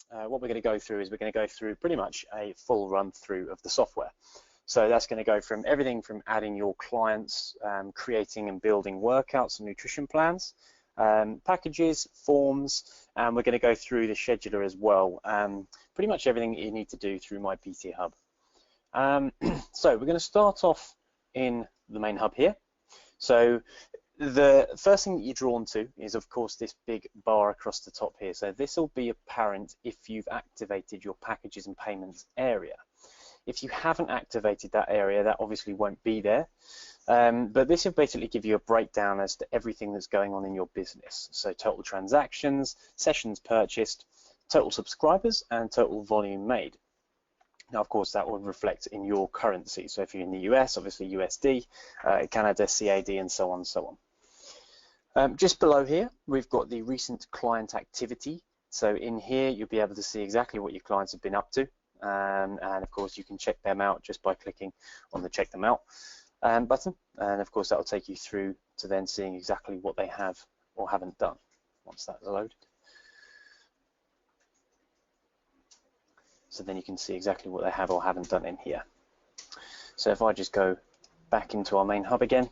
what we're going to go through is we're going to go through pretty much a full run through of the software. So that's going to go from everything from adding your clients, creating and building workouts and nutrition plans, packages, forms, and we're going to go through the scheduler as well. Pretty much everything that you need to do through My PT Hub. So we're going to start off in the main hub here. So the first thing that you're drawn to is, of course, this big bar across the top here. So this will be apparent if you've activated your packages and payments area. If you haven't activated that area, that obviously won't be there. But this will basically give you a breakdown as to everything that's going on in your business. So total transactions, sessions purchased, total subscribers, and total volume made. Now, of course, that will reflect in your currency. So if you're in the US, obviously USD, Canada, CAD, and so on and so on. Just below here, we've got the recent client activity. So in here, you'll be able to see exactly what your clients have been up to. And of course, you can check them out just by clicking on the check them out button. And of course, that will take you through to then seeing exactly what they have or haven't done once that's loaded. So then you can see exactly what they have or haven't done in here. So if I just go back into our main hub again,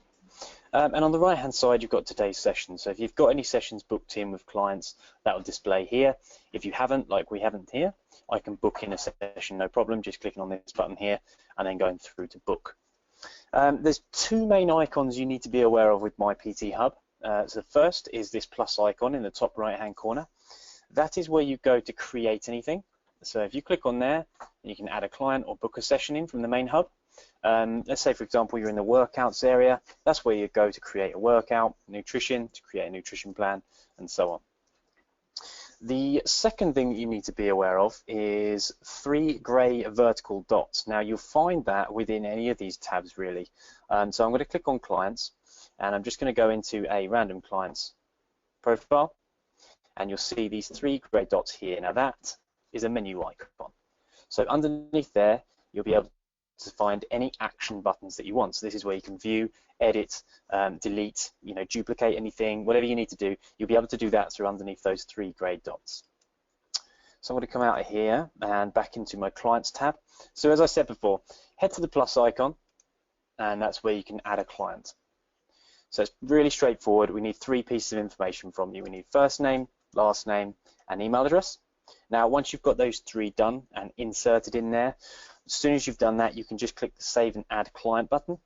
and on the right hand side you've got today's session. So if you've got any sessions booked in with clients, that will display here. If you haven't, like we haven't here, I can book in a session, no problem, just clicking on this button here and then going through to book. There's two main icons you need to be aware of with My PT Hub. So the first is this plus icon in the top right hand corner. That is where you go to create anything. So if you click on there, you can add a client or book a session in from the main hub. Let's say, for example, you're in the workouts area. That's where you go to create a workout, nutrition, to create a nutrition plan, and so on. The second thing you need to be aware of is 3 grey vertical dots. Now, you'll find that within any of these tabs, really. So I'm going to click on clients, and I'm just going to go into a random client's profile, and you'll see these 3 grey dots here. Now, that is a menu icon. So underneath there, you'll be able to find any action buttons that you want. So this is where you can view, edit, delete, duplicate anything, whatever you need to do. You'll be able to do that through underneath those 3 grey dots. So I'm going to come out of here and back into my clients tab. So as I said before, head to the plus icon, and that's where you can add a client. So it's really straightforward. We need 3 pieces of information from you. We need first name, last name, and email address. Now, once you've got those 3 done and inserted in there, as soon as you've done that, you can just click the Save and Add Client button.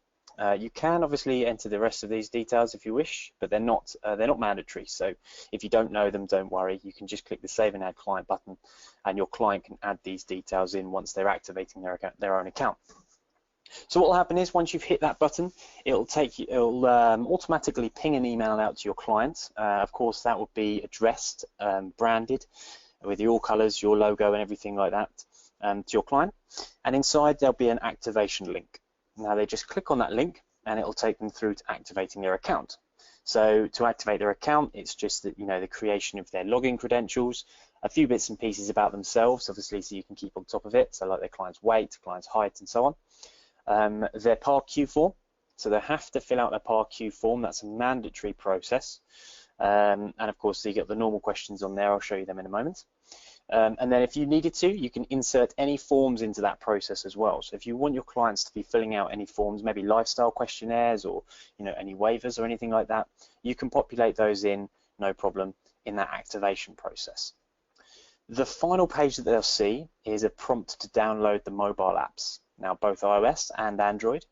You can obviously enter the rest of these details if you wish, but they're not mandatory. So if you don't know them, don't worry. You can just click the Save and Add Client button, and your client can add these details in once they're activating their own account. So what will happen is once you've hit that button, it'll automatically ping an email out to your client. Of course, that will be addressed, branded, with your colours, your logo, and everything like that to your client. And inside there'll be an activation link. Now they just click on that link, and it'll take them through to activating their account. So to activate their account, it's just that the creation of their login credentials, a few bits and pieces about themselves, obviously, so you can keep on top of it. So like their client's weight, client's height, and so on. Their PAR-Q form. So they have to fill out their PAR-Q form. That's a mandatory process. And of course, you get the normal questions on there. I'll show you them in a moment. And then if you needed to, you can insert any forms into that process as well. So if you want your clients to be filling out any forms, maybe lifestyle questionnaires or any waivers or anything like that, you can populate those in, no problem, in that activation process. The final page that they'll see is a prompt to download the mobile apps. Now, both iOS and Android,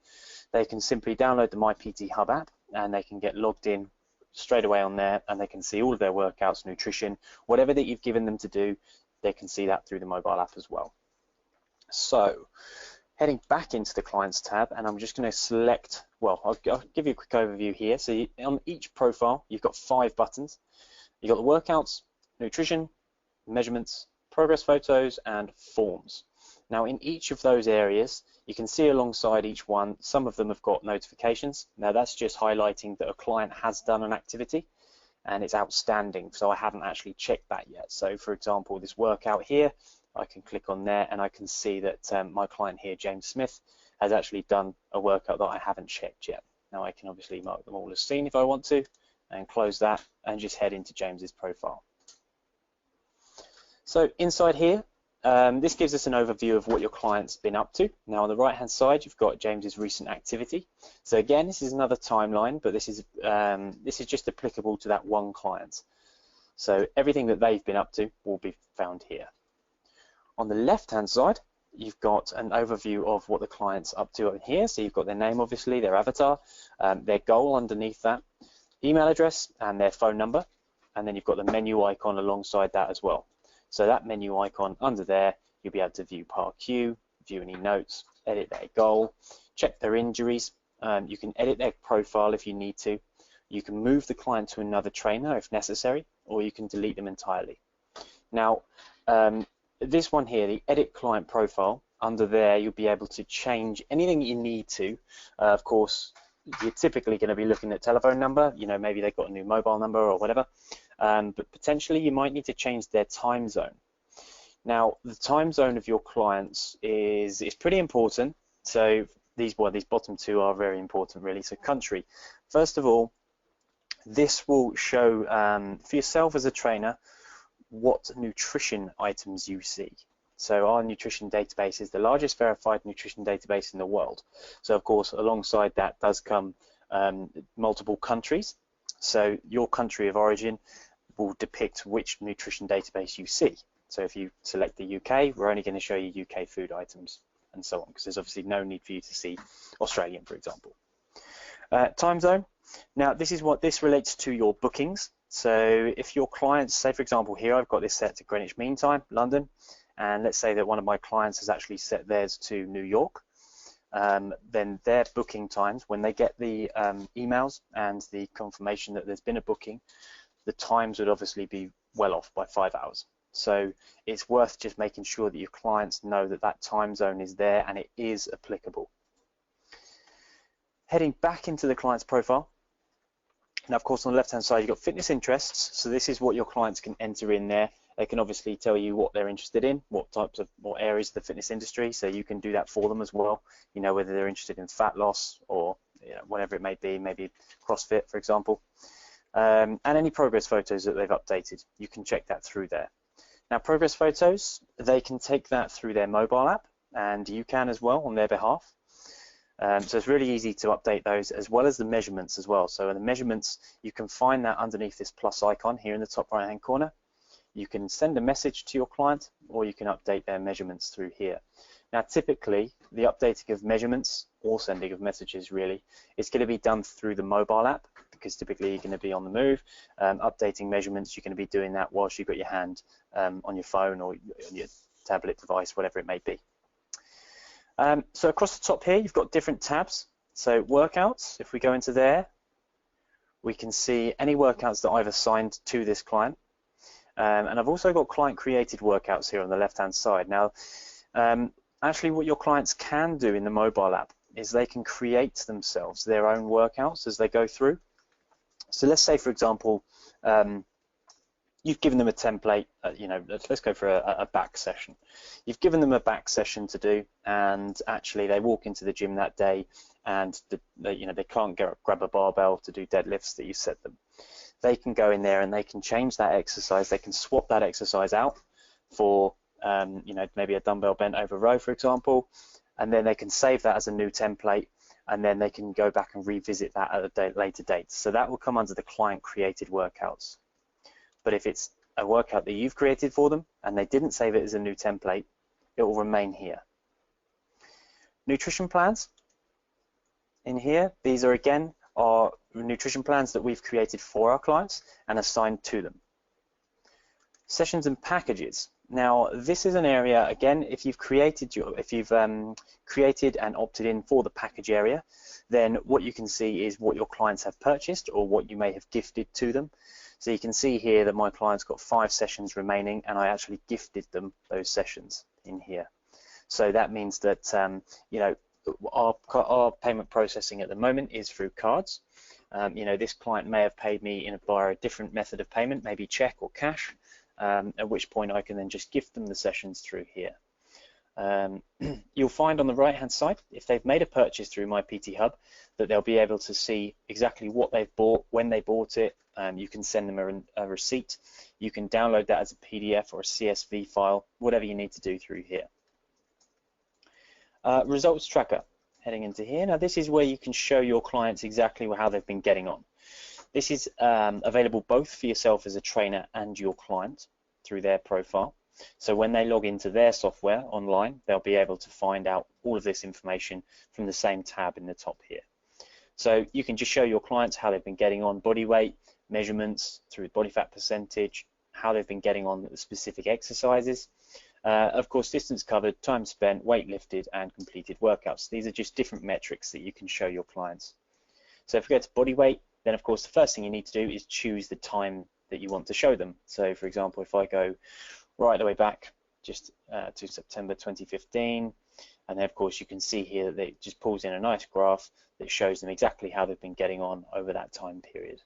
they can simply download the My PT Hub app, and they can get logged in straight away on there, and they can see all of their workouts, nutrition, whatever that you've given them to do, they can see that through the mobile app as well. So heading back into the clients tab, and I'm just going to select, well, I'll give you a quick overview here. So on each profile, you've got 5 buttons. You've got the workouts, nutrition, measurements, progress photos, and forms. Now, in each of those areas, you can see alongside each one, some of them have got notifications. Now, that's just highlighting that a client has done an activity and it's outstanding. So I haven't actually checked that yet. So, for example, this workout here, I can click on there and I can see that my client here, James Smith, has actually done a workout that I haven't checked yet. Now, I can obviously mark them all as seen if I want to and close that and just head into James's profile. So inside here, this gives us an overview of what your client's been up to. Now on the right hand side, you've got James's recent activity. So again, this is another timeline, but this is just applicable to that one client. So everything that they've been up to will be found here. On the left hand side, you've got an overview of what the client's up to over here. So you've got their name, obviously, their avatar, their goal underneath that, email address and their phone number. And then you've got the menu icon alongside that as well. So that menu icon under there, you'll be able to view Part Q, view any notes, edit their goal, check their injuries. You can edit their profile if you need to. You can move the client to another trainer if necessary, or you can delete them entirely. Now, this one here, the edit client profile, under there you'll be able to change anything you need to. Of course, you're typically going to be looking at telephone number, maybe they've got a new mobile number or whatever, but potentially you might need to change their time zone. Now, the time zone of your clients is pretty important. So these bottom two are very important, really. So country, first of all, this will show for yourself as a trainer what nutrition items you see. So our nutrition database is the largest verified nutrition database in the world. So of course, alongside that does come multiple countries. So your country of origin will depict which nutrition database you see. So if you select the UK, we're only going to show you UK food items and so on, because there's obviously no need for you to see Australian, for example. Time zone. Now this relates to your bookings. So if your clients, say for example here, I've got this set to Greenwich Mean Time, London, and let's say that one of my clients has actually set theirs to New York, then their booking times, when they get the emails and the confirmation that there's been a booking, the times would obviously be well off by 5 hours. So it's worth just making sure that your clients know that that time zone is there and it is applicable. Heading back into the client's profile. Now, of course, on the left-hand side, you've got fitness interests. So this is what your clients can enter in there. They can obviously tell you what they're interested in, what areas of the fitness industry. So you can do that for them as well. Whether they're interested in fat loss or whatever it may be, maybe CrossFit, for example. And any progress photos that they've updated, you can check that through there. Now, progress photos, they can take that through their mobile app, and you can as well on their behalf. So it's really easy to update those, as well as the measurements as well. So in the measurements, you can find that underneath this plus icon here in the top right hand corner. You can send a message to your client, or you can update their measurements through here. Now typically the updating of measurements, or sending of messages really, is going to be done through the mobile app, because typically you're going to be on the move. Updating measurements, you're going to be doing that whilst you've got your hand on your phone or on your tablet device, whatever it may be. So across the top here, you've got different tabs. So workouts, if we go into there, we can see any workouts that I've assigned to this client. And I've also got client created workouts here on the left hand side. Now, actually what your clients can do in the mobile app is they can create themselves their own workouts as they go through. So let's say, for example, you've given them a template, let's go for a back session. You've given them a back session to do, and actually they walk into the gym that day and they can't grab a barbell to do deadlifts that you set them. They can go in there and they can change that exercise. They can swap that exercise out for maybe a dumbbell bent over row, for example, and then they can save that as a new template, and then they can go back and revisit that at a later date. So that will come under the client created workouts. But if it's a workout that you've created for them and they didn't save it as a new template, it will remain here. Nutrition plans in here, these are again our nutrition plans that we've created for our clients and assigned to them. Sessions and packages. Now this is an area, again, if you've created created and opted in for the package area, then what you can see is what your clients have purchased or what you may have gifted to them. So you can see here that my client's got 5 sessions remaining, and I actually gifted them those sessions in here. So that means that our payment processing at the moment is through cards. This client may have paid me via a different method of payment, maybe check or cash, at which point I can then just gift them the sessions through here. You'll find on the right hand side, if they've made a purchase through my PT Hub, that they'll be able to see exactly what they've bought, when they bought it, You can send them a receipt. You can download that as a PDF or a CSV file, whatever you need to do through here. Results tracker, heading into here. Now this is where you can show your clients exactly how they've been getting on. This is available both for yourself as a trainer and your client through their profile. So when they log into their software online, they'll be able to find out all of this information from the same tab in the top here. So you can just show your clients how they've been getting on, body weight, measurements through body fat percentage, how they've been getting on the specific exercises. Of course, distance covered, time spent, weight lifted, and completed workouts. These are just different metrics that you can show your clients. So if we go to body weight, then of course the first thing you need to do is choose the time that you want to show them. So for example, if I go right the way back just to September 2015, and then of course you can see here that it just pulls in a nice graph that shows them exactly how they've been getting on over that time period.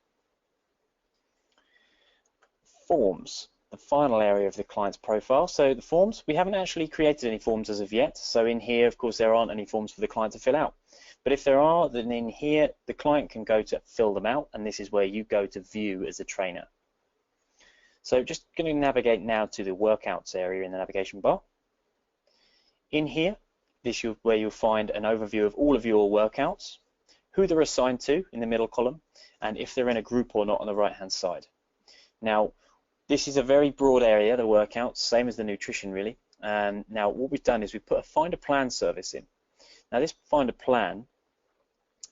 Forms, the final area of the client's profile. So the forms, we haven't actually created any forms as of yet. So in here, of course, there aren't any forms for the client to fill out. But if there are, then in here, the client can go to fill them out, and this is where you go to view as a trainer. So just going to navigate now to the workouts area in the navigation bar. In here, this is where you'll find an overview of all of your workouts, who they're assigned to in the middle column, and if they're in a group or not on the right-hand side. Now, this is a very broad area, the workouts, same as the nutrition really. Now, what we've done is we've put a find a plan service in. Now, this find a plan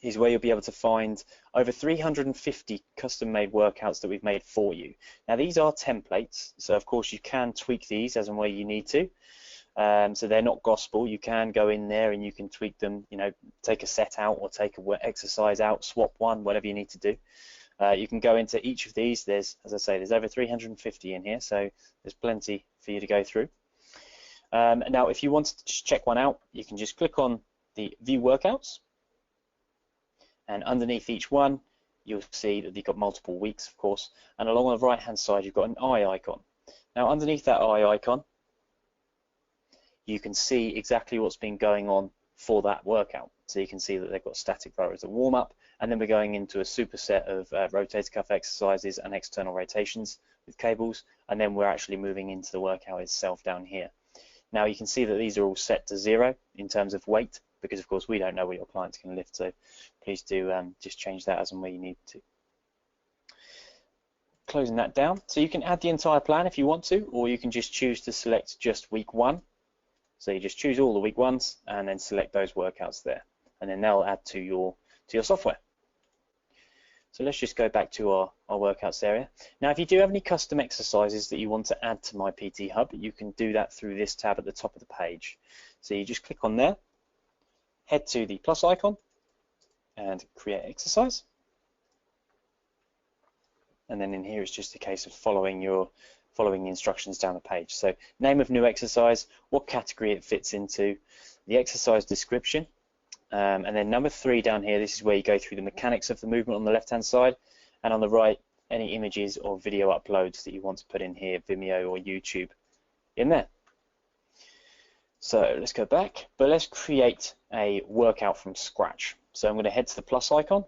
is where you'll be able to find over 350 custom-made workouts that we've made for you. Now, these are templates, so of course you can tweak these as and where you need to. So they're not gospel. You can go in there and you can tweak them, you know, take a set out or take an exercise out, swap one, whatever you need to do. You can go into each of these. There's, as I say, there's over 350 in here, so there's plenty for you to go through. Now, if you want to just check one out, you can just click on the View Workouts, and underneath each one, you'll see that you've got multiple weeks, of course, and along the right-hand side, you've got an eye icon. Now, underneath that eye icon, you can see exactly what's been going on for that workout. So you can see that they've got static row as a warm-up, and then we're going into a superset of rotator cuff exercises and external rotations with cables, and then we're actually moving into the workout itself down here. Now you can see that these are all set to 0 in terms of weight, because of course we don't know what your clients can lift, so please do just change that as and where you need to. Closing that down, so you can add the entire plan if you want to, or you can just choose to select just week 1. So you just choose all the week 1s and then select those workouts there, and then they'll add to your software. So let's just go back to our workouts area. Now, if you do have any custom exercises that you want to add to My PT Hub, you can do that through this tab at the top of the page. So you just click on there, head to the plus icon, and create exercise. And then in here, it's just a case of following the instructions down the page. So name of new exercise, what category it fits into, the exercise description, and then number 3 down here, this is where you go through the mechanics of the movement on the left-hand side, and on the right, any images or video uploads that you want to put in here, Vimeo or YouTube, in there. So let's go back, but let's create a workout from scratch. So I'm going to head to the plus icon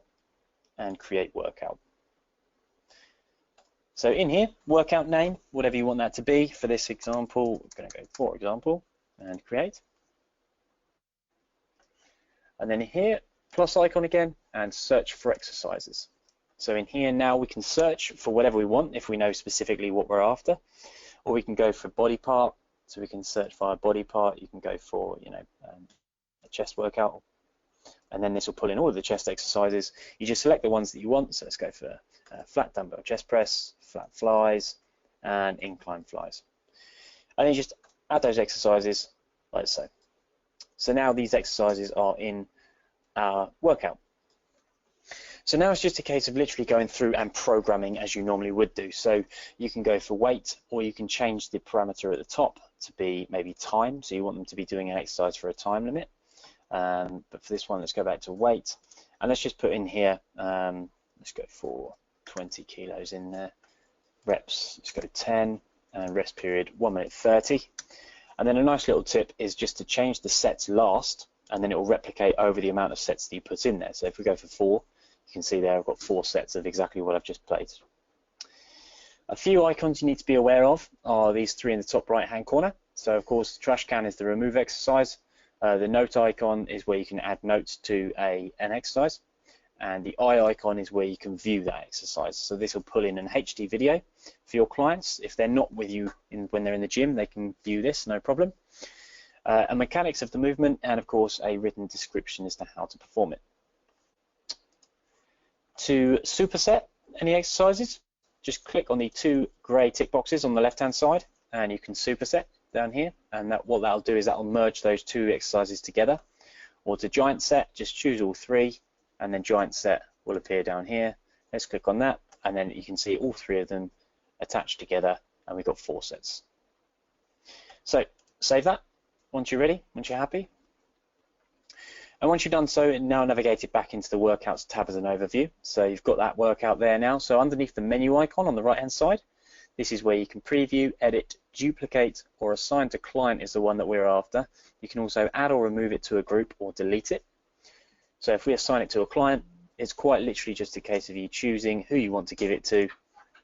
and create workout. So in here, workout name, whatever you want that to be. For this example, we're going to go for example and create. And then here, plus icon again, and search for exercises. So in here now we can search for whatever we want if we know specifically what we're after, or we can go for body part. So we can search for a body part. You can go for, you know, a chest workout, and then this will pull in all of the chest exercises. You just select the ones that you want. So let's go for flat dumbbell chest press, flat flies, and incline flies. And then you just add those exercises like so. So now these exercises are in our workout. So now it's just a case of literally going through and programming as you normally would do. So you can go for weight, or you can change the parameter at the top to be maybe time. So you want them to be doing an exercise for a time limit. But for this one, let's go back to weight. And let's just put in here, let's go for 20 kilos in there. Reps, let's go to 10, and rest period 1 minute 30. And then a nice little tip is just to change the sets last, and then it will replicate over the amount of sets that you put in there. So if we go for 4, you can see there I've got 4 sets of exactly what I've just played. A few icons you need to be aware of are these three in the top right hand corner. So of course the trash can is the remove exercise, the note icon is where you can add notes to an exercise, and the eye icon is where you can view that exercise. So this will pull in an HD video for your clients. If they're not with you when they're in the gym, they can view this, no problem. And mechanics of the movement, and of course a written description as to how to perform it. To superset any exercises, just click on the two grey tick boxes on the left hand side and you can superset down here, and what that'll do is that'll merge those two exercises together. Or to giant set, just choose all three and then giant set will appear down here. Let's click on that and then you can see all three of them attached together and we've got 4 sets. So save that once you're ready, once you're happy. And once you've done so, now navigate it back into the workouts tab as an overview. So you've got that workout there now. So underneath the menu icon on the right hand side, this is where you can preview, edit, duplicate, or assign to client is the one that we're after. You can also add or remove it to a group or delete it. So if we assign it to a client, it's quite literally just a case of you choosing who you want to give it to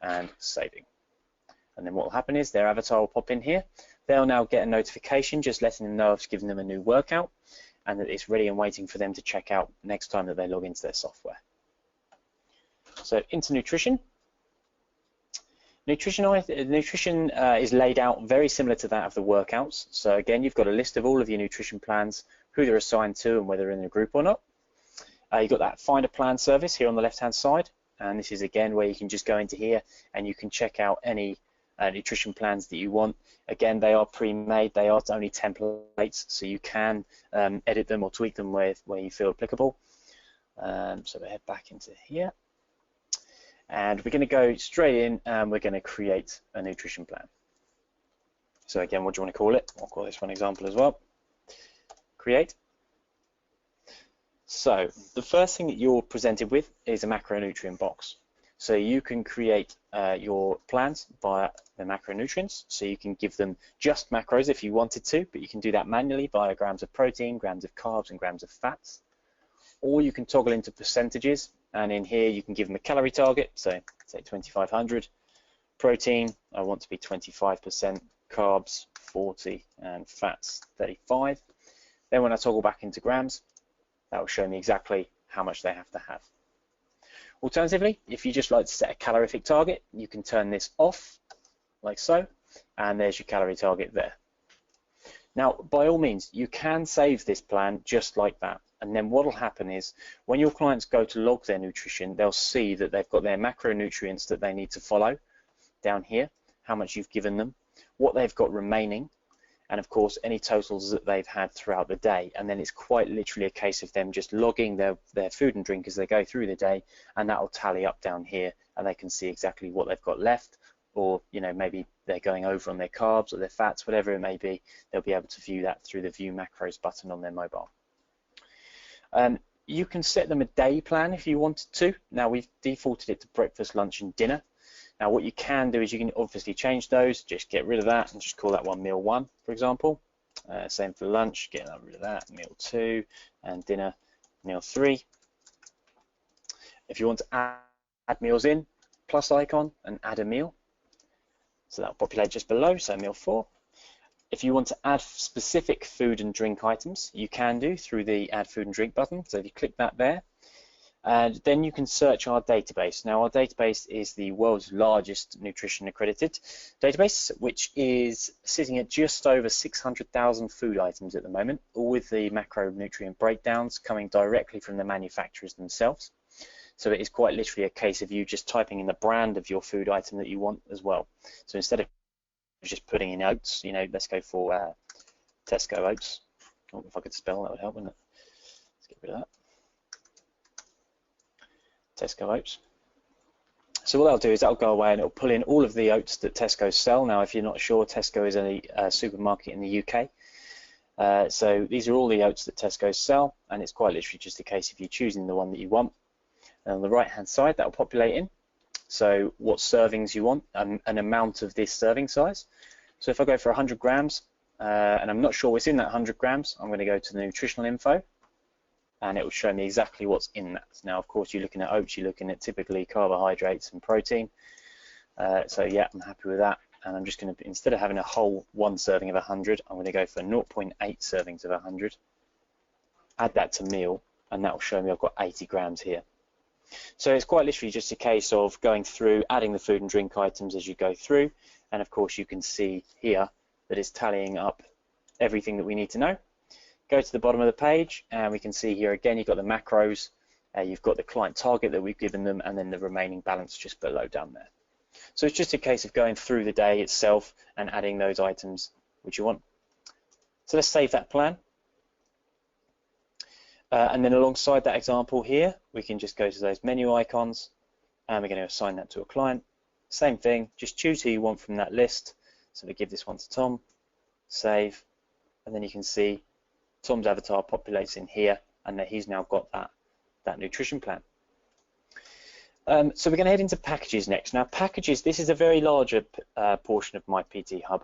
and saving. And then what will happen is their avatar will pop in here. They'll now get a notification just letting them know I've given them a new workout and that it's ready and waiting for them to check out next time that they log into their software. So into nutrition. Nutrition is laid out very similar to that of the workouts. So again, you've got a list of all of your nutrition plans, who they're assigned to and whether they're in a group or not. You've got that find a plan service here on the left hand side, and this is again where you can just go into here and you can check out any nutrition plans that you want. Again, they are pre-made, they are only templates, so you can edit them or tweak them where you feel applicable. So we head back into here. And we're going to go straight in and we're going to create a nutrition plan. So again, what do you want to call it? I'll call this one example as well. Create. So the first thing that you're presented with is a macronutrient box. So you can create your plans via the macronutrients. So you can give them just macros if you wanted to, but you can do that manually via grams of protein, grams of carbs, and grams of fats. Or you can toggle into percentages, and in here you can give them a calorie target, so say 2500. Protein, I want to be 25%, carbs 40, and fats 35. Then when I toggle back into grams, that will show me exactly how much they have to have. Alternatively, if you just like to set a calorific target, you can turn this off, like so, and there's your calorie target there. Now, by all means, you can save this plan just like that. And then what will happen is when your clients go to log their nutrition, they'll see that they've got their macronutrients that they need to follow down here, how much you've given them, what they've got remaining, and of course any totals that they've had throughout the day. And then it's quite literally a case of them just logging their food and drink as they go through the day, and that will tally up down here and they can see exactly what they've got left, or maybe they're going over on their carbs or their fats, whatever it may be. They'll be able to view that through the view macros button on their mobile. You can set them a day plan if you wanted to. Now we've defaulted it to breakfast, lunch and dinner. Now what you can do is you can obviously change those, just get rid of that and just call that one meal 1, for example. Same for lunch, get rid of that, meal 2, and dinner, meal 3. If you want to add meals in, plus icon and add a meal. So that will populate just below, so meal 4. If you want to add specific food and drink items, you can do through the add food and drink button. So if you click that there, and then you can search our database. Now our database is the world's largest nutrition accredited database, which is sitting at just over 600,000 food items at the moment, all with the macronutrient breakdowns coming directly from the manufacturers themselves. So it is quite literally a case of you just typing in the brand of your food item that you want as well. So instead of just putting in oats, let's go for Tesco oats. Oh, if I could spell, that would help, wouldn't it? Let's get rid of that. Tesco oats. So what that'll do is that'll go away and it'll pull in all of the oats that Tesco sell. Now, if you're not sure, Tesco is a supermarket in the UK. So these are all the oats that Tesco sell, and it's quite literally just a case of you choosing the one that you want. And on the right-hand side, that'll populate in. So what servings you want, an amount of this serving size. So if I go for 100 grams, and I'm not sure what's in that 100 grams, I'm going to go to the nutritional info, and it will show me exactly what's in that. Now, of course, you're looking at oats, you're looking at typically carbohydrates and protein. So yeah, I'm happy with that. And I'm just going to, instead of having a whole 1 serving of 100, I'm going to go for 0.8 servings of 100. Add that to meal, and that will show me I've got 80 grams here. So it's quite literally just a case of going through, adding the food and drink items as you go through. And of course, you can see here that it's tallying up everything that we need to know. Go to the bottom of the page, and we can see here again, you've got the macros, you've got the client target that we've given them, and then the remaining balance just below down there. So it's just a case of going through the day itself and adding those items which you want. So let's save that plan. And then alongside that example here, we can just go to those menu icons, and we're going to assign that to a client. Same thing, just choose who you want from that list. So we give this one to Tom, save, and then you can see Tom's avatar populates in here, and that he's now got that nutrition plan. So we're going to head into packages next. Now packages, this is a very larger portion of my PT Hub.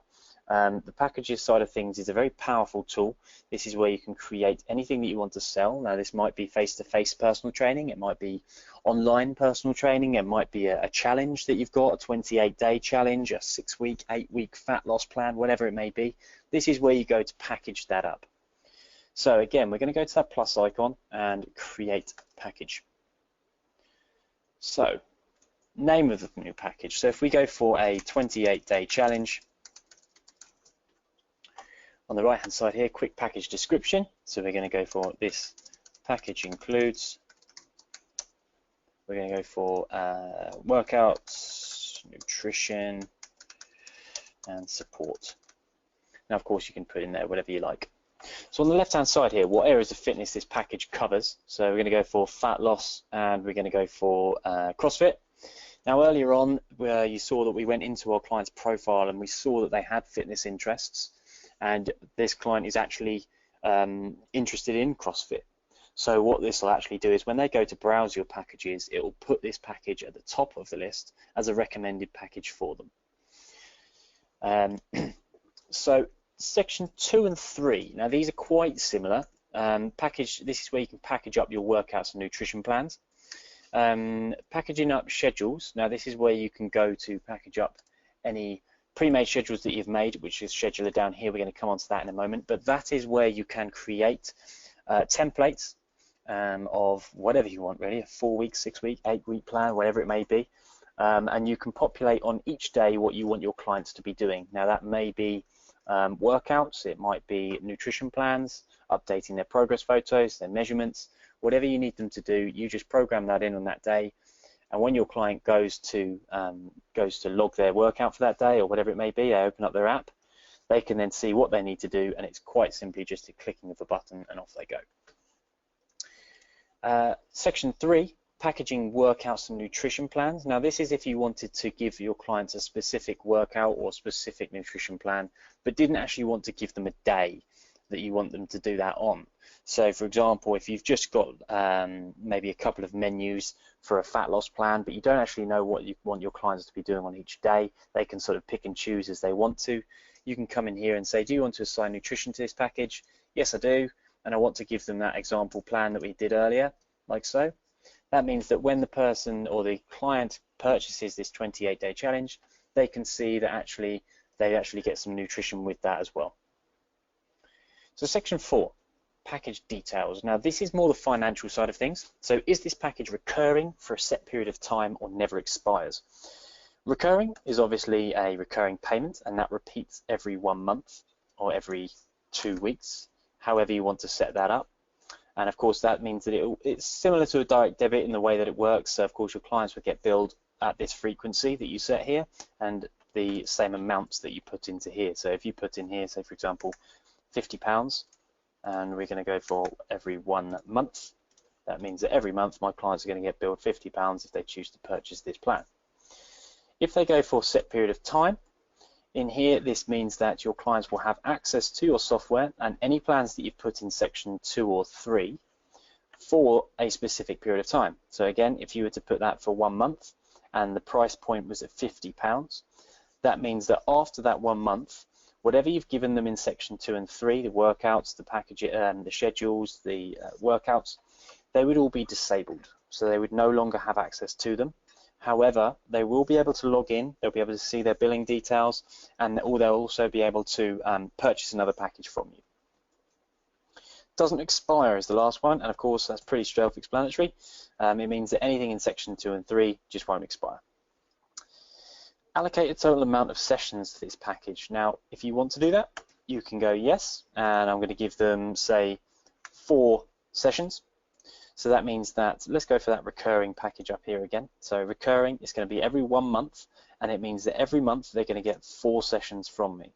The packages side of things is a very powerful tool. This is where you can create anything that you want to sell. Now this might be face-to-face personal training, it might be online personal training, it might be a challenge that you've got, a 28-day challenge, a 6-week, 8-week fat loss plan, whatever it may be. This is where you go to package that up. So again, we're going to go to that plus icon and create package. So name of the new package. So if we go for a 28-day challenge, on the right hand side here, quick package description. So we're going to go for this package includes, we're going to go for workouts, nutrition, and support. Now of course you can put in there whatever you like. So on the left hand side here, what areas of fitness this package covers. So we're going to go for fat loss, and we're going to go for CrossFit. Now earlier on, you saw that we went into our client's profile and we saw that they had fitness interests, and this client is actually interested in CrossFit. So what this will actually do is when they go to browse your packages, it will put this package at the top of the list as a recommended package for them. So section 2 and 3, now these are quite similar. This is where you can package up your workouts and nutrition plans. Packaging up schedules, now this is where you can go to package up any pre-made schedules that you've made, which is scheduler down here. We're going to come on to that in a moment, but that is where you can create templates of whatever you want, really, a 4-week, 6-week, 8-week plan, whatever it may be, and you can populate on each day what you want your clients to be doing. Now that may be workouts, it might be nutrition plans, updating their progress photos, their measurements, whatever you need them to do, you just program that in on that day. And when your client goes to log their workout for that day or whatever it may be, they open up their app, they can then see what they need to do, and it's quite simply just a clicking of a button and off they go. Section 3, packaging workouts and nutrition plans. Now this is if you wanted to give your clients a specific workout or specific nutrition plan, but didn't actually want to give them a day that you want them to do that on. So for example, if you've just got maybe a couple of menus for a fat loss plan, but you don't actually know what you want your clients to be doing on each day, they can sort of pick and choose as they want to. You can come in here and say, do you want to assign nutrition to this package? Yes, I do, and I want to give them that example plan that we did earlier, like so. That means that when the person or the client purchases this 28-day challenge, they can see that they actually get some nutrition with that as well. So section 4, package details. Now this is more the financial side of things. So is this package recurring for a set period of time or never expires? Recurring is obviously a recurring payment, and that repeats every 1 month or every 2 weeks, however you want to set that up. And of course that means that it's similar to a direct debit in the way that it works. So of course your clients will get billed at this frequency that you set here and the same amounts that you put into here. So if you put in here, say for example, £50, and we're going to go for every 1 month, that means that every month my clients are going to get billed £50 if they choose to purchase this plan. If they go for a set period of time, in here this means that your clients will have access to your software and any plans that you've put in section 2 or 3 for a specific period of time. So again, if you were to put that for 1 month and the price point was at £50, that means that after that 1 month, whatever you've given them in section 2 and 3, the workouts, the package, the schedules, the workouts, they would all be disabled. So they would no longer have access to them. However, they will be able to log in, they'll be able to see their billing details, and they'll also be able to purchase another package from you. Doesn't expire is the last one, and of course that's pretty self-explanatory. It means that anything in section 2 and 3 just won't expire. Allocate a total amount of sessions to this package. Now, if you want to do that, you can go yes, and I'm going to give them, say, 4 sessions. So that means that, let's go for that recurring package up here again. So recurring is going to be every 1 month, and it means that every month they're going to get 4 sessions from me.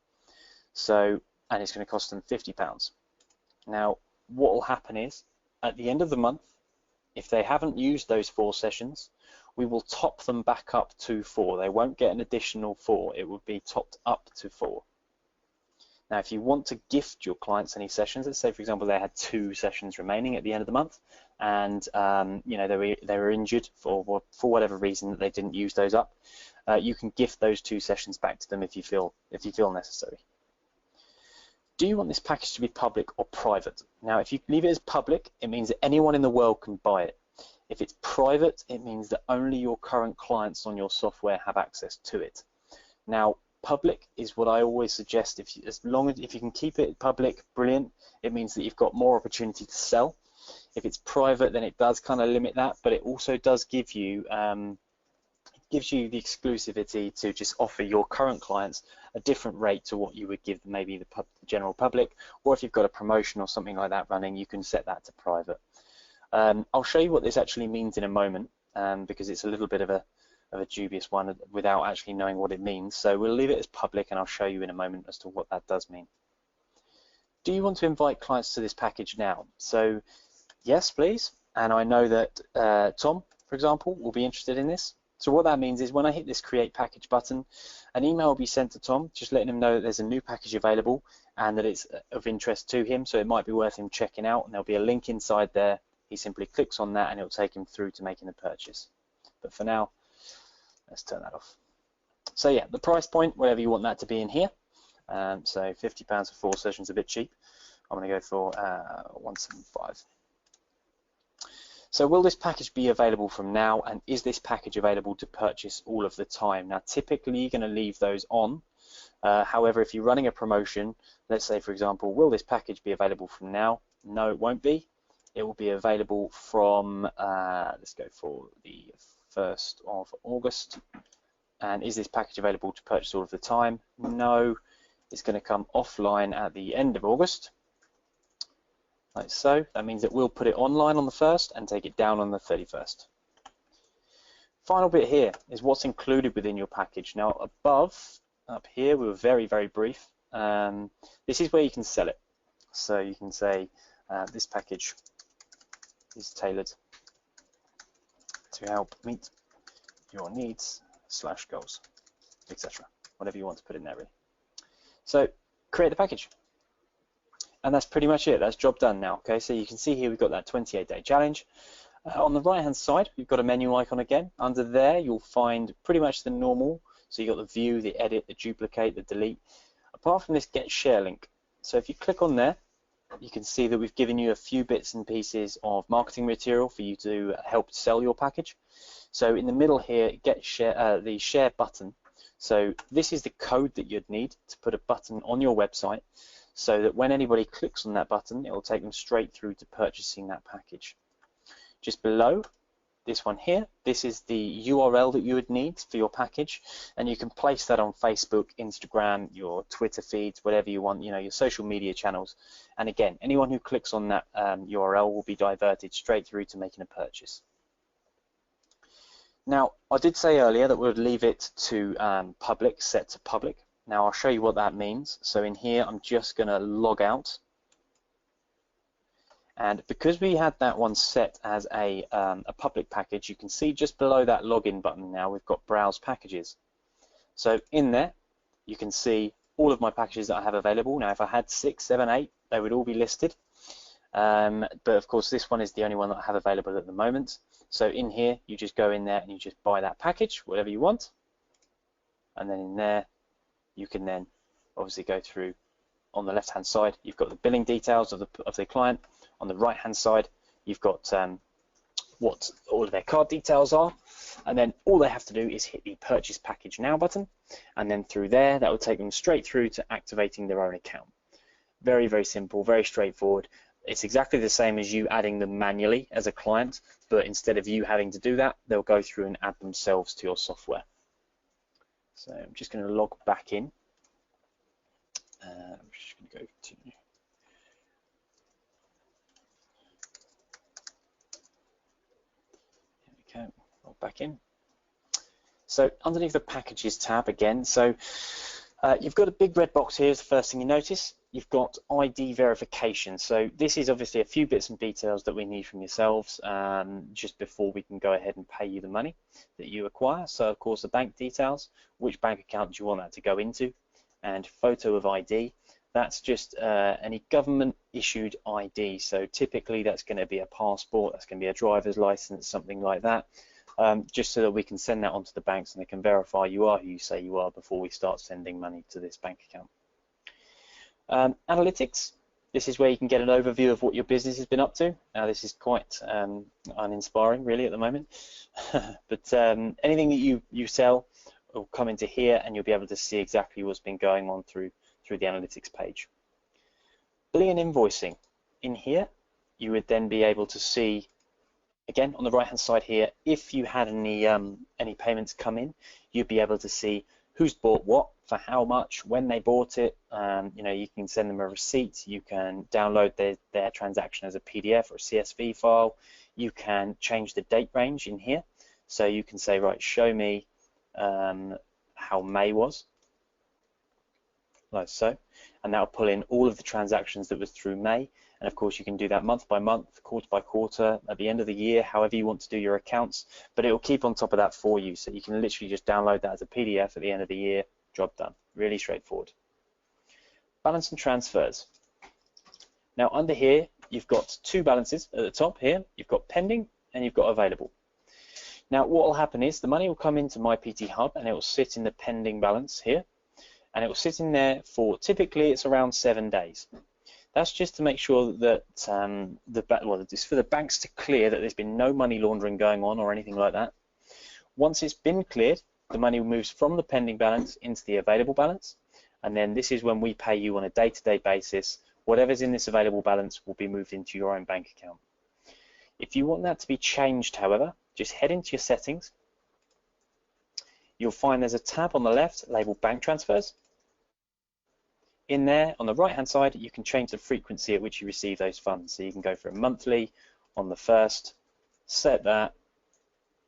So, and it's going to cost them £50. Now, what will happen is, at the end of the month, if they haven't used those 4 sessions, we will top them back up to 4. They won't get an additional 4. It would be topped up to 4. Now, if you want to gift your clients any sessions, let's say, for example, they had 2 sessions remaining at the end of the month, and you know, they were injured for whatever reason that they didn't use those up, you can gift those 2 sessions back to them if you feel necessary. Do you want this package to be public or private? Now, if you leave it as public, it means that anyone in the world can buy it. If it's private, it means that only your current clients on your software have access to it. Now, public is what I always suggest. If you can keep it public, brilliant. It means that you've got more opportunity to sell. If it's private, then it does kind of limit that, but it also does give you the exclusivity to just offer your current clients a different rate to what you would give maybe the general public, or if you've got a promotion or something like that running, you can set that to private. I'll show you what this actually means in a moment, because it's a little bit of a dubious one without actually knowing what it means. So we'll leave it as public, and I'll show you in a moment as to what that does mean. Do you want to invite clients to this package now? So yes, please. And I know that Tom, for example, will be interested in this. So what that means is when I hit this create package button, an email will be sent to Tom, just letting him know that there's a new package available and that it's of interest to him, so it might be worth him checking out, and there'll be a link inside there. He simply clicks on that and it'll take him through to making the purchase. But for now, let's turn that off. So yeah, the price point, whatever you want that to be in here. So £50 for 4 sessions, a bit cheap. I'm going to go for 175. So will this package be available from now, and is this package available to purchase all of the time? Now, typically you're going to leave those on. However, if you're running a promotion, let's say, for example, will this package be available from now? No, it won't be. It will be available from, let's go for the 1st of August. And is this package available to purchase all of the time? No, it's going to come offline at the end of August. Like so. That means that we'll put it online on the 1st and take it down on the 31st. Final bit here is what's included within your package. Now above, up here, we were very, very brief. This is where you can sell it. So you can say this package is tailored to help meet your needs / goals, etc. Whatever you want to put in there, really. So create the package. And that's pretty much it. That's job done now. Okay, so you can see here we've got that 28-day challenge. On the right-hand side, we've got a menu icon again. Under there, you'll find pretty much the normal. So you've got the view, the edit, the duplicate, the delete. Apart from this get share link. So if you click on there, you can see that we've given you a few bits and pieces of marketing material for you to help sell your package. So in the middle here, get share, the share button. So this is the code that you'd need to put a button on your website, so that when anybody clicks on that button, it will take them straight through to purchasing that package. Just below this one here, this is the URL that you would need for your package, and you can place that on Facebook, Instagram, your Twitter feeds, whatever you want, you know, your social media channels. And again, anyone who clicks on that URL will be diverted straight through to making a purchase. Now, I did say earlier that we would leave it to public, set to public. Now I'll show you what that means. So in here, I'm just going to log out. And because we had that one set as a public package, you can see just below that login button now, we've got browse packages. So in there, you can see all of my packages that I have available. Now, if I had 6, 7, 8, they would all be listed. But of course, this one is the only one that I have available at the moment. So in here, you just go in there and you just buy that package, whatever you want. And then in there, you can then obviously go through. On the left-hand side, you've got the billing details of the client. On the right-hand side, you've got what all of their card details are, and then all they have to do is hit the Purchase Package Now button, and then through there that will take them straight through to activating their own account. Very, very simple, very straightforward. It's exactly the same as you adding them manually as a client, but instead of you having to do that, they'll go through and add themselves to your software. So I'm just going to log back in. I'm just going to go to log back in. So underneath the Packages tab again, so you've got a big red box here is the first thing you notice. You've got ID verification. So this is obviously a few bits and details that we need from yourselves just before we can go ahead and pay you the money that you acquire. So of course the bank details, which bank account do you want that to go into, and photo of ID. That's just any government issued ID. So typically that's going to be a passport, that's going to be a driver's license, something like that. Just so that we can send that on to the banks and they can verify you are who you say you are before we start sending money to this bank account. Analytics, this is where you can get an overview of what your business has been up to. Now this is quite uninspiring really at the moment, but anything that you sell will come into here and you'll be able to see exactly what's been going on through the analytics page. Billing and invoicing, in here you would then be able to see, again on the right hand side here, if you had any payments come in, you'd be able to see who's bought what, for how much, when they bought it. You know, you can send them a receipt, you can download their transaction as a PDF or a CSV file, you can change the date range in here. So you can say, right, show me how May was, like so, and that'll pull in all of the transactions that was through May. And of course you can do that month by month, quarter by quarter, at the end of the year, however you want to do your accounts, but it will keep on top of that for you. So you can literally just download that as a PDF at the end of the year, job done. Really straightforward. Balance and transfers. Now under here, you've got two balances at the top here. You've got pending and you've got available. Now what will happen is the money will come into My PT Hub and it will sit in the pending balance here, and it will sit in there for, typically it's around 7 days. That's just to make sure that it's for the banks to clear that there's been no money laundering going on or anything like that. Once it's been cleared, the money moves from the pending balance into the available balance, and then this is when we pay you on a day-to-day basis. Whatever's in this available balance will be moved into your own bank account. If you want that to be changed, however, just head into your settings. You'll find there's a tab on the left labeled Bank Transfers. In there, on the right-hand side, you can change the frequency at which you receive those funds. So you can go for a monthly on the first, set that,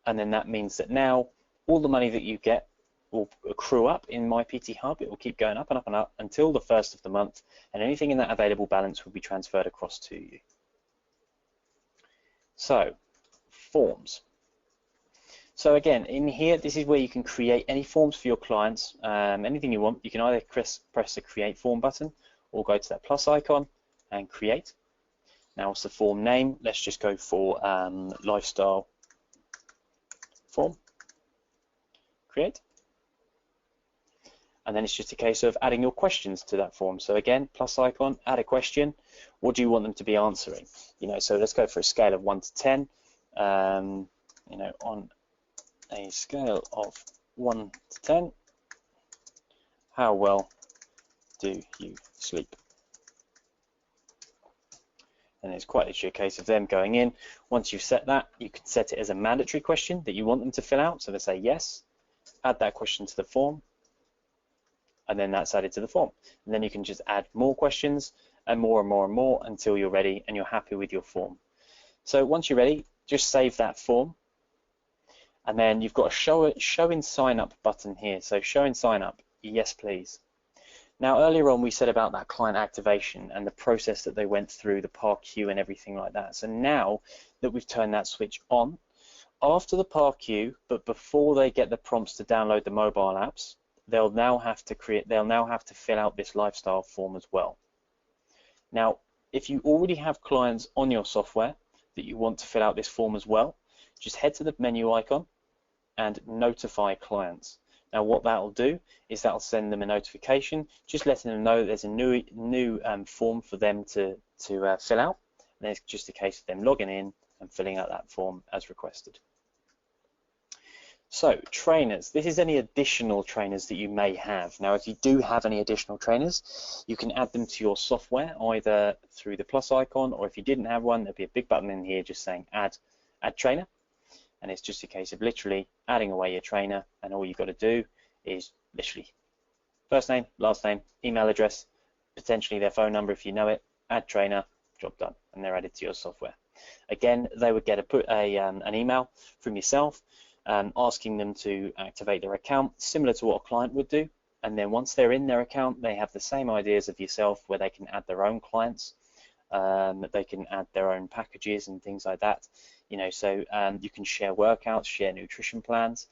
and then that means that now all the money that you get will accrue up in My PT Hub. It will keep going up and up and up until the first of the month, and anything in that available balance will be transferred across to you. So, forms. So again, in here, this is where you can create any forms for your clients, anything you want. You can either press the Create Form button or go to that plus icon and create. Now, what's the form name? Let's just go for Lifestyle Form. Create. And then it's just a case of adding your questions to that form. So again, plus icon, add a question. What do you want them to be answering? You know, so let's go for a scale of 1 to 10. You know, on a scale of 1 to 10, how well do you sleep? And it's quite literally a case of them going in. Once you've set that, you can set it as a mandatory question that you want them to fill out. So they say yes, add that question to the form, and then that's added to the form. And then you can just add more questions and more and more and more until you're ready and you're happy with your form. So once you're ready, just save that form. And then you've got a show in sign up button here. So show in sign up, yes please. Now earlier on we said about that client activation and the process that they went through, the par queue and everything like that. So now that we've turned that switch on, after the par queue, but before they get the prompts to download the mobile apps, they'll now have to fill out this lifestyle form as well. Now, if you already have clients on your software that you want to fill out this form as well, just head to the menu icon and notify clients. Now what that'll do is that'll send them a notification just letting them know that there's a new form for them to fill out, and it's just a case of them logging in and filling out that form as requested. So trainers, this is any additional trainers that you may have. Now if you do have any additional trainers, you can add them to your software either through the plus icon, or if you didn't have one, there'll be a big button in here just saying add trainer, and it's just a case of literally adding away your trainer, and all you've got to do is literally first name, last name, email address, potentially their phone number if you know it, add trainer, job done, and they're added to your software. Again, they would get an email from yourself asking them to activate their account, similar to what a client would do. And then once they're in their account, they have the same ideas of yourself, where they can add their own clients, they can add their own packages and things like that. You know, so you can share workouts, share nutrition plans.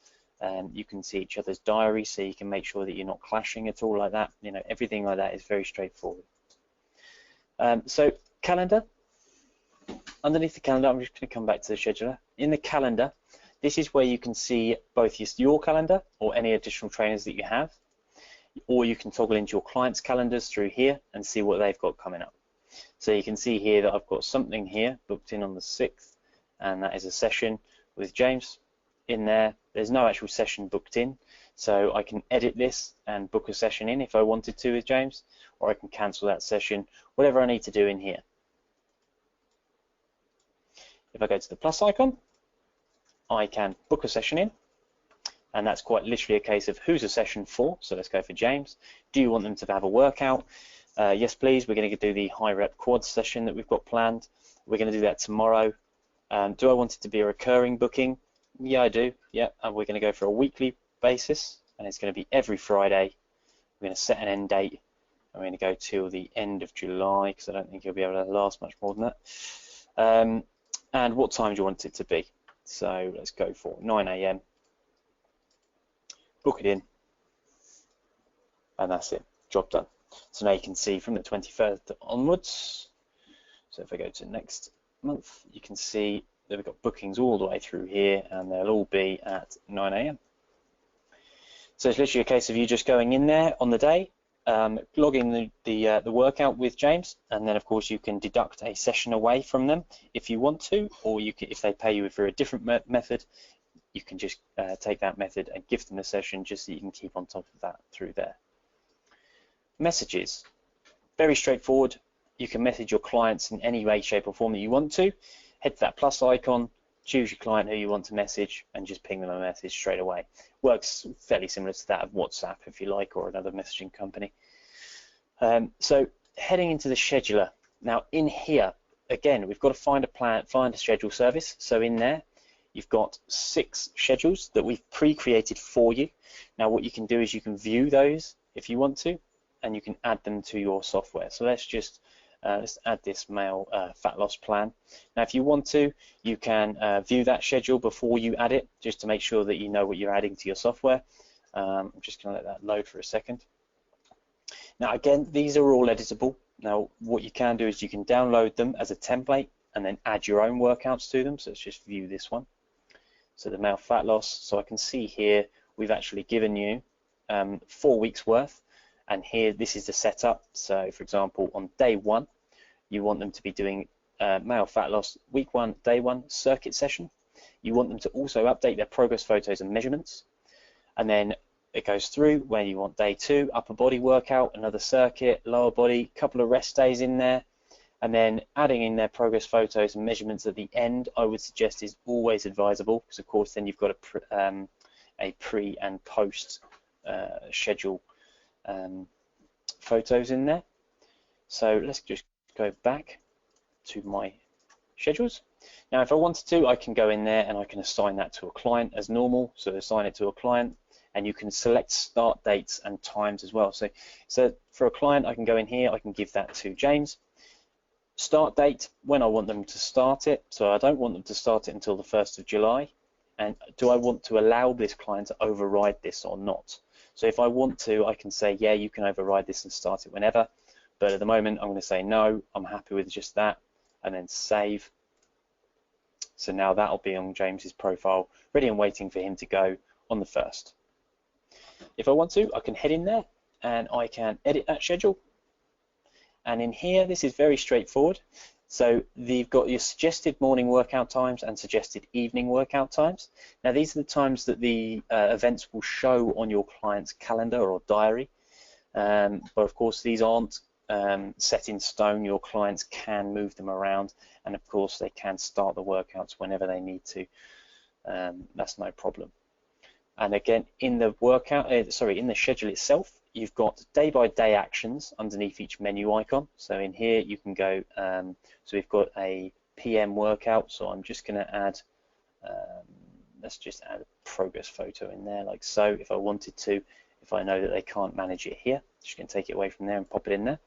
You can see each other's diaries, so you can make sure that you're not clashing at all like that. You know, everything like that is very straightforward. So calendar. Underneath the calendar, I'm just going to come back to the scheduler. In the calendar, this is where you can see both your calendar or any additional trainers that you have, or you can toggle into your clients' calendars through here and see what they've got coming up. So you can see here that I've got something here booked in on the 6th, and that is a session with James in there. There's no actual session booked in, so I can edit this and book a session in if I wanted to with James, or I can cancel that session, whatever I need to do in here. If I go to the plus icon, I can book a session in, and that's quite literally a case of who's a session for. So let's go for James. Do you want them to have a workout? Yes, please. We're going to do the high rep quad session that we've got planned. We're going to do that tomorrow. Do I want it to be a recurring booking? Yeah, I do. Yeah, and we're going to go for a weekly basis, and it's going to be every Friday. We're going to set an end date, and we're going to go till the end of July, because I don't think you'll be able to last much more than that. And what time do you want it to be? So let's go for 9 AM. Book it in, and that's it. Job done. So now you can see from the 23rd onwards. So if I go to next month, you can see that we've got bookings all the way through here, and they'll all be at 9 AM. So it's literally a case of you just going in there on the day, logging the workout with James, and then of course you can deduct a session away from them if you want to, or you can, if they pay you for a different method, you can just take that method and give them the session, just so you can keep on top of that through there. Messages, very straightforward. You can message your clients in any way, shape or form that you want to. Head to that plus icon, choose your client who you want to message, and just ping them a message straight away. Works fairly similar to that of WhatsApp, if you like, or another messaging company. So heading into the scheduler. Now in here, again, we've got to find a schedule service. So in there, you've got 6 schedules that we've pre-created for you. Now what you can do is you can view those if you want to, and you can add them to your software. So let's add this male fat loss plan. Now if you want to, you can view that schedule before you add it, just to make sure that you know what you're adding to your software. I'm just going to let that load for a second. Now again, these are all editable. Now what you can do is you can download them as a template and then add your own workouts to them. So let's just view this one. So the male fat loss, so I can see here we've actually given you 4 weeks worth, and here this is the setup. So for example, on day 1, you want them to be doing male fat loss week 1, day 1 circuit session. You want them to also update their progress photos and measurements, and then it goes through where you want day 2 upper body workout, another circuit, lower body, couple of rest days in there, and then adding in their progress photos and measurements at the end, I would suggest is always advisable, because of course then you've got a pre and post schedule photos in there. So let's just go back to my schedules. Now if I wanted to, I can go in there and I can assign that to a client as normal. So assign it to a client, and you can select start dates and times as well. So for a client, I can go in here, I can give that to James. Start date, when I want them to start it. So I don't want them to start it until the 1st of July. And do I want to allow this client to override this or not? So if I want to, I can say, yeah, you can override this and start it whenever. But at the moment, I'm going to say no, I'm happy with just that, and then save. So now that'll be on James's profile, ready and waiting for him to go on the 1st. If I want to, I can head in there and I can edit that schedule. And in here, this is very straightforward. So you've got your suggested morning workout times and suggested evening workout times. Now these are the times that the events will show on your client's calendar or diary. But of course these aren't set in stone. Your clients can move them around, and of course they can start the workouts whenever they need to. That's no problem. And again, in the workout, in the schedule itself, you've got day-by-day actions underneath each menu icon. So in here you can go, so we've got a PM workout, so I'm just going to add, let's just add a progress photo in there like so. If I wanted to, if I know that they can't manage it here, just going to take it away from there and pop it in there.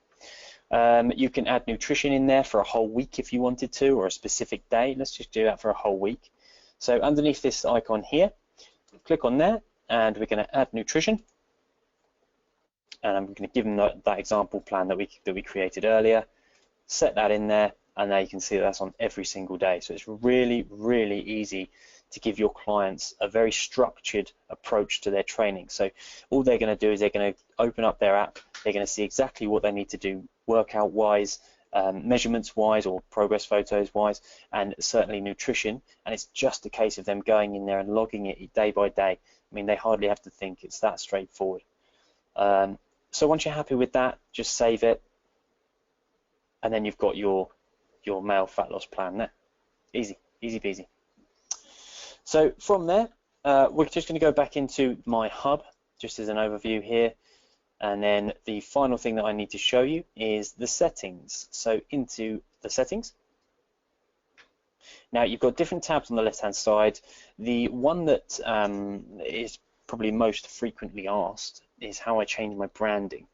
You can add nutrition in there for a whole week if you wanted to, or a specific day. Let's just do that for a whole week. So underneath this icon here, click on there, and we're going to add nutrition. And I'm going to give them that example plan that we created earlier. Set that in there, and now you can see that that's on every single day. So it's really, really easy to give your clients a very structured approach to their training. So all they're going to do is they're going to open up their app. They're going to see exactly what they need to do workout-wise, measurements-wise, or progress photos-wise, and certainly nutrition. And it's just a case of them going in there and logging it day by day. I mean, they hardly have to think. It's that straightforward. So once you're happy with that, just save it, and then you've got your male fat loss plan there. Easy, easy peasy. So from there, we're just going to go back into my hub, just as an overview here, and then the final thing that I need to show you is the settings. So into the settings. Now you've got different tabs on the left-hand side. The one that is probably most frequently asked is how I change my branding.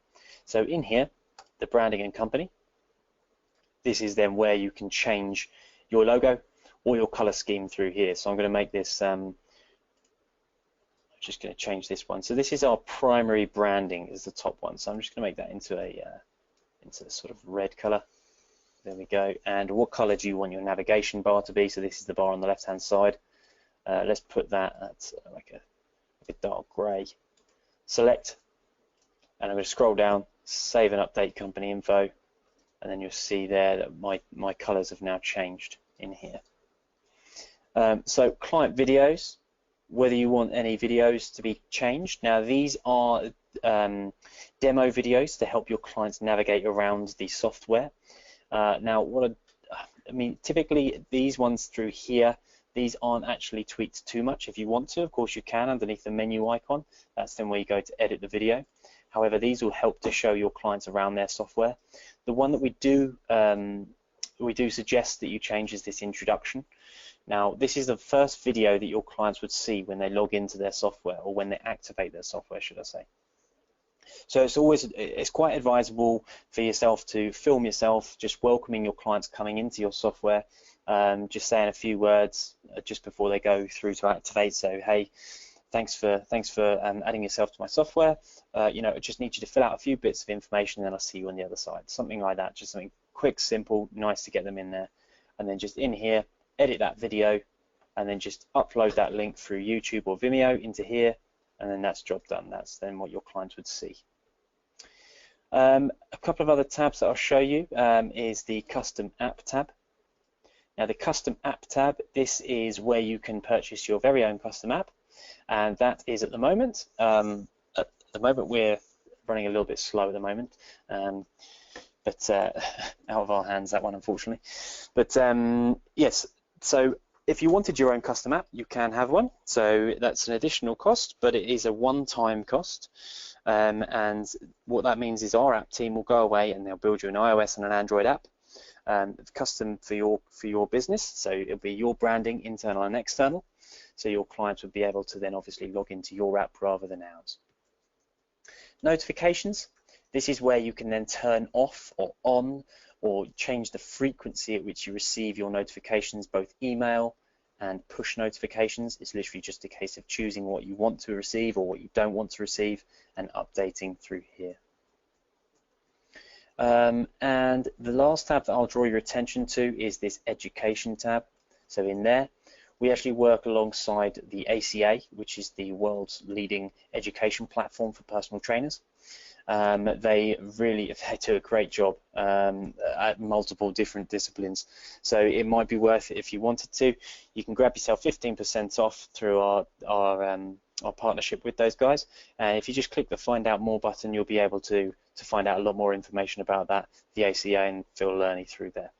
So in here, the branding and company, this is then where you can change your logo or your color scheme through here. So I'm going to make this, I'm just going to change this one. So this is our primary branding, is the top one. So I'm just going to make that into a sort of red color. There we go. And what color do you want your navigation bar to be? So this is the bar on the left-hand side. Let's put that at like a dark gray. Select, and I'm going to scroll down, save and update company info, and then you'll see there that my colors have now changed in here. So client videos, whether you want any videos to be changed. Now these are demo videos to help your clients navigate around the software. Now I mean, typically these ones through here, these aren't actually tweaked too much. If you want to, of course you can underneath the menu icon. That's then where you go to edit the video. However, these will help to show your clients around their software. The one that we do suggest that you change is this introduction. Now, this is the first video that your clients would see when they log into their software, or when they activate their software, should I say. So it's quite advisable for yourself to film yourself just welcoming your clients coming into your software, just saying a few words just before they go through to activate. So hey, thanks for adding yourself to my software. You know, I just need you to fill out a few bits of information, and then I'll see you on the other side. Something like that, just something quick, simple, nice to get them in there. And then just in here, edit that video, and then just upload that link through YouTube or Vimeo into here, and then that's job done. That's then what your clients would see. A couple of other tabs that I'll show you is the custom app tab. Now the custom app tab, this is where you can purchase your very own custom app, and that is at the moment we're running a little bit slow at the moment, but out of our hands, that one, unfortunately. But yes, so if you wanted your own custom app, you can have one. So that's an additional cost, but it is a one-time cost. And what that means is our app team will go away and they'll build you an iOS and an Android app, custom for your business. So it'll be your branding, internal and external. So your clients would be able to then obviously log into your app rather than ours. Notifications. This is where you can then turn off or on, or change the frequency at which you receive your notifications, both email and push notifications. It's literally just a case of choosing what you want to receive or what you don't want to receive and updating through here. And the last tab that I'll draw your attention to is this education tab. So in there, we actually work alongside the ACA, which is the world's leading education platform for personal trainers. They do a great job at multiple different disciplines. So it might be worth it if you wanted to. You can grab yourself 15% off through our partnership with those guys. And if you just click the Find Out More button, you'll be able to find out a lot more information about that, the ACA, and Phil Learning through there.